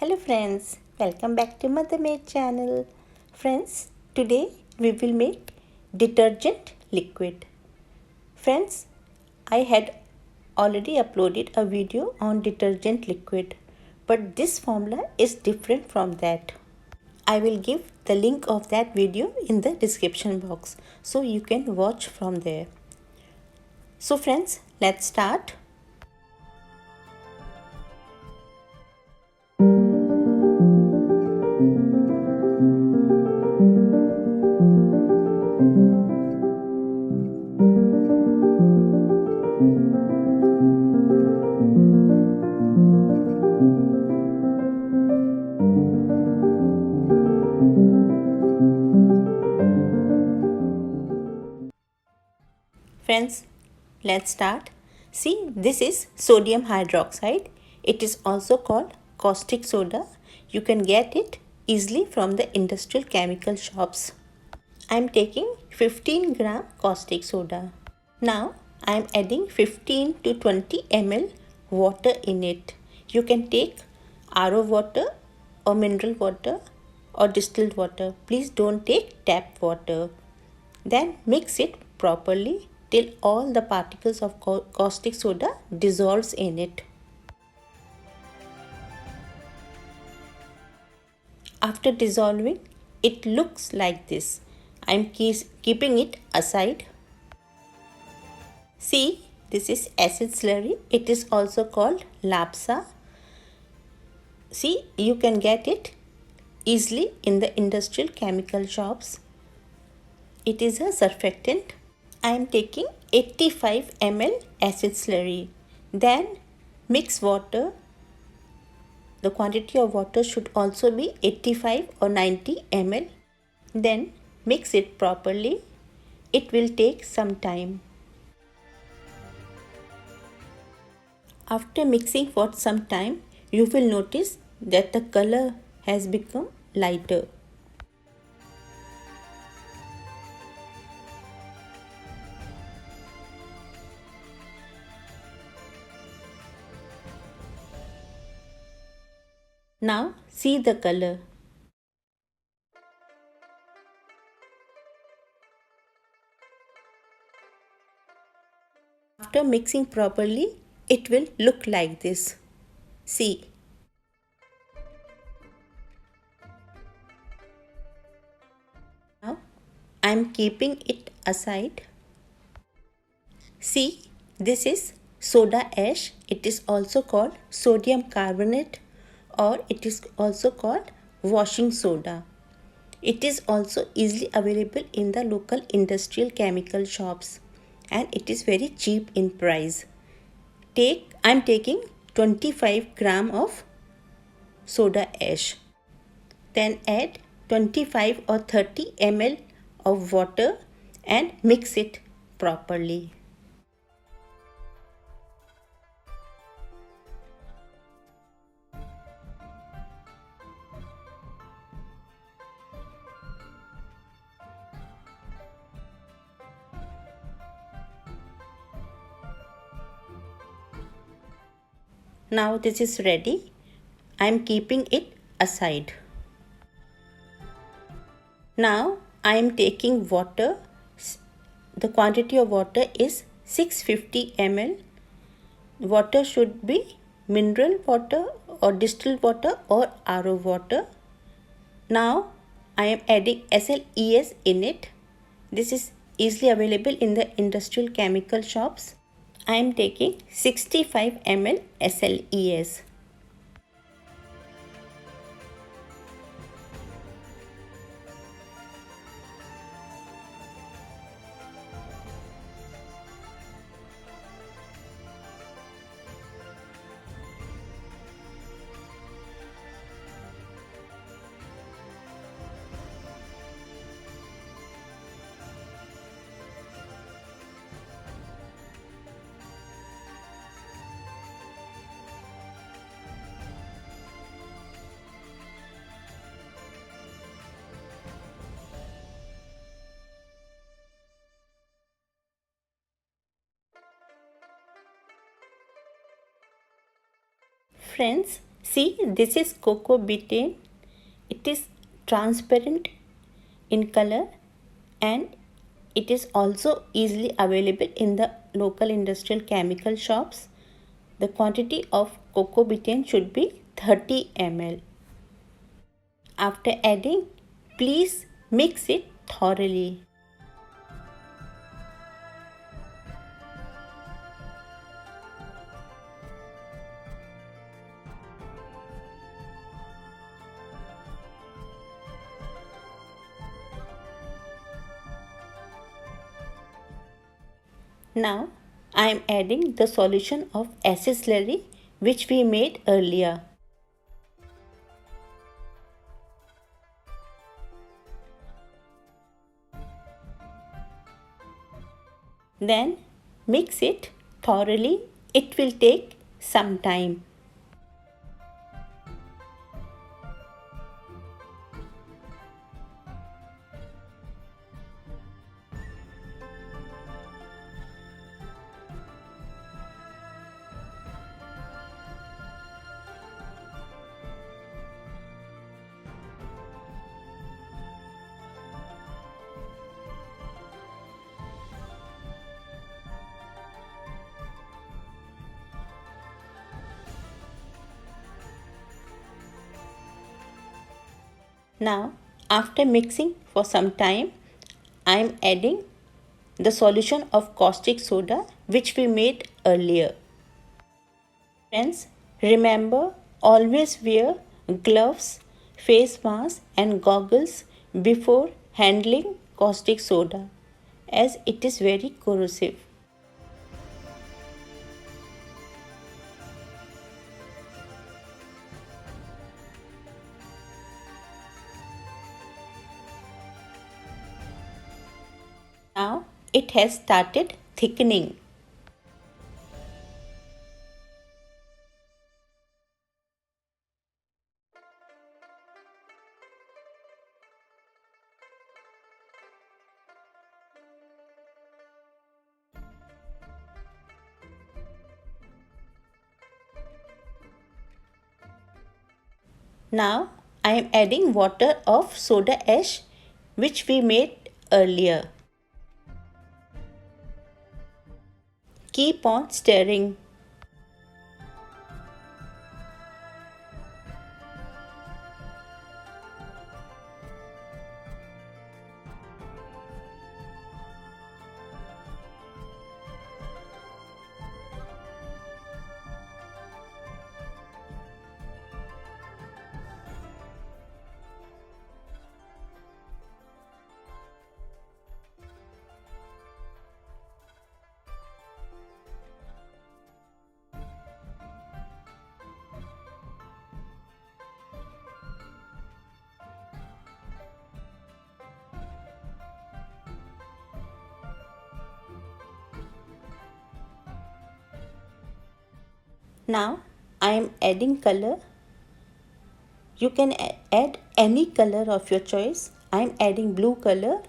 Hello friends, welcome back to Mothermade channel. Friends, today we will make detergent liquid. Friends, I had already uploaded a video on detergent liquid, but this formula is different from that. I will give the link of that video in the description box so you can watch from there. So friends, let's start. Friends, let's start. See, this is sodium hydroxide. It is also called caustic soda. You can get it easily from the industrial chemical shops. I am taking 15 gram caustic soda. Now I am adding 15 to 20 ml water in it. You can take RO water or mineral water or distilled water. Please don't take tap water. Then mix it properly till all the particles of caustic soda dissolves in it. After dissolving, it looks like this. I am keeping it aside. See, this is acid slurry. It is also called lapsa. See, you can get it easily in the industrial chemical shops. It is a surfactant. I am taking 85 ml acid slurry. Then mix water. The quantity of water should also be 85 or 90 ml. Then mix it properly. It will take some time. After mixing for some time, you will notice that the color has become lighter. Now see the color. After mixing properly, it will look like this. See. Now I am keeping it aside. See, this is soda ash. It is also called sodium carbonate or it is also called washing soda. It is also easily available in the local industrial chemical shops and it is very cheap in price. I am taking 25 gram of soda ash. Then add 25 or 30 ml of water and mix it properly. Now this is ready. I am keeping it aside. Now I am taking water. The quantity of water is 650 ml. Water should be mineral water or distilled water or RO water. Now I am adding SLES in it. This is easily available in the industrial chemical shops. I am taking 65 ml SLES. Friends, See, this is cocoa betaine. It is transparent in color and it is also easily available in the local industrial chemical shops. The quantity of cocoa betaine should be 30 ml. After adding, please mix it thoroughly. Now I am adding the solution of acid slurry which we made earlier. Then mix it thoroughly. It will take some time. Now, after mixing for some time, I am adding the solution of caustic soda which we made earlier. Friends, remember always wear gloves, face mask and goggles before handling caustic soda as it is very corrosive. Now it has started thickening. Now I am adding water of soda ash which we made earlier. Keep on stirring. Now I am adding color. You can add any color of your choice. I am adding blue color.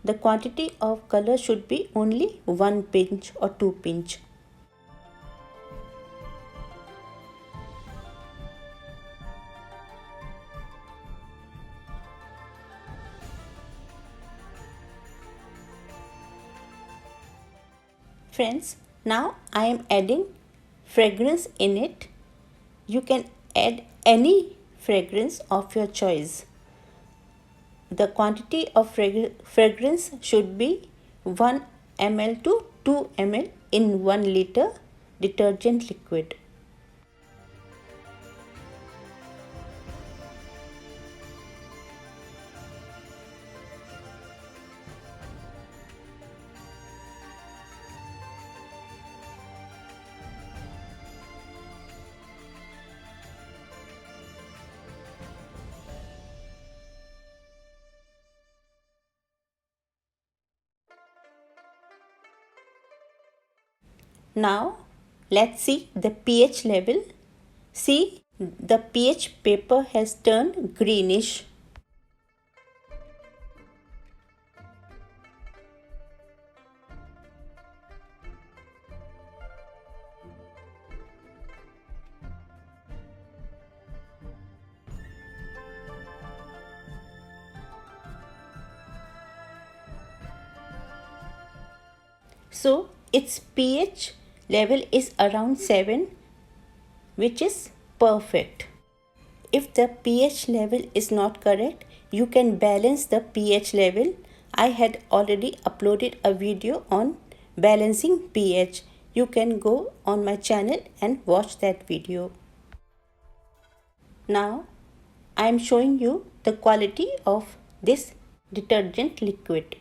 The quantity of color should be only 1 pinch or 2 pinch. Friends, now I am adding fragrance in it. You can add any fragrance of your choice. The quantity of fragrance should be 1 ml to 2 ml in 1 liter detergent liquid. Now let's see the pH level. See, the pH paper has turned greenish. So its pH level is around 7, which is perfect. If the pH level is not correct, you can balance the pH level. I had already uploaded a video on balancing pH. You can go on my channel and watch that video. Now I am showing you the quality of this detergent liquid.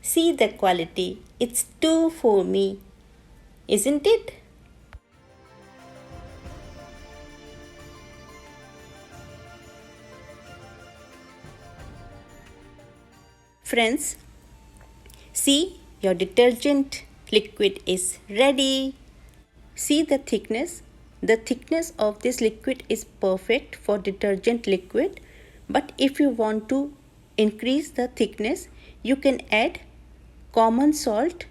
See the quality, it's too foamy, isn't it? Friends, see, your detergent liquid is ready. See the thickness. The thickness of this liquid is perfect for detergent liquid, but if you want to increase the thickness, you can add common salt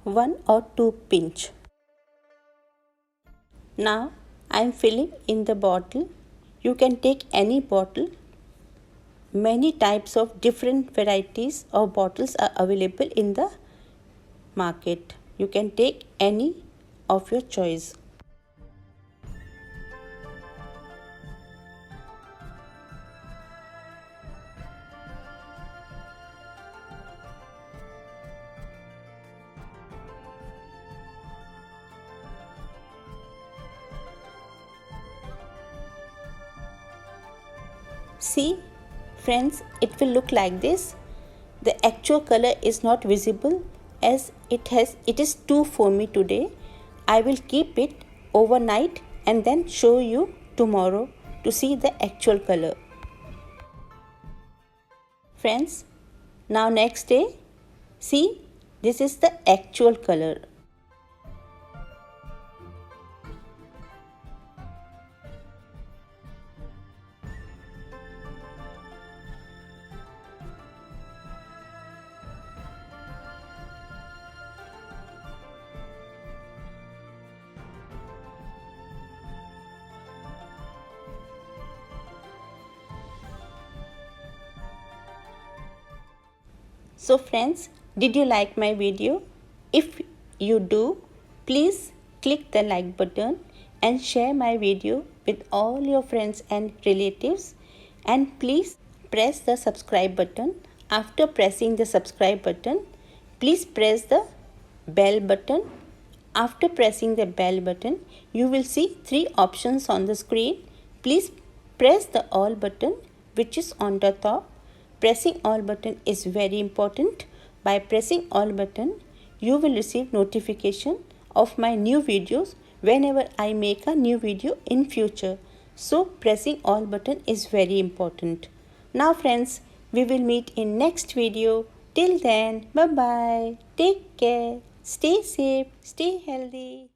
1 or 2 pinch. Now I am filling in the bottle. You can take any bottle. Many types of different varieties of bottles are available in the market. You can take any of your choice. See, friends, it will look like this. The actual color is not visible as it is too foamy today. I will keep it overnight and then show you tomorrow to see the actual color. Friends, now next day, see, this is the actual color. So friends, did you like my video? If you do, please click the like button and share my video with all your friends and relatives, and please press the subscribe button. After pressing the subscribe button, please press the bell button. After pressing the bell button, you will see 3 options on the screen. Please press the all button, which is on the top. Pressing all button is very important. By pressing all button, you will receive notification of my new videos whenever I make a new video in future. So pressing all button is very important. Now friends, we will meet in next video. Till then, bye bye. Take care. Stay safe. Stay healthy.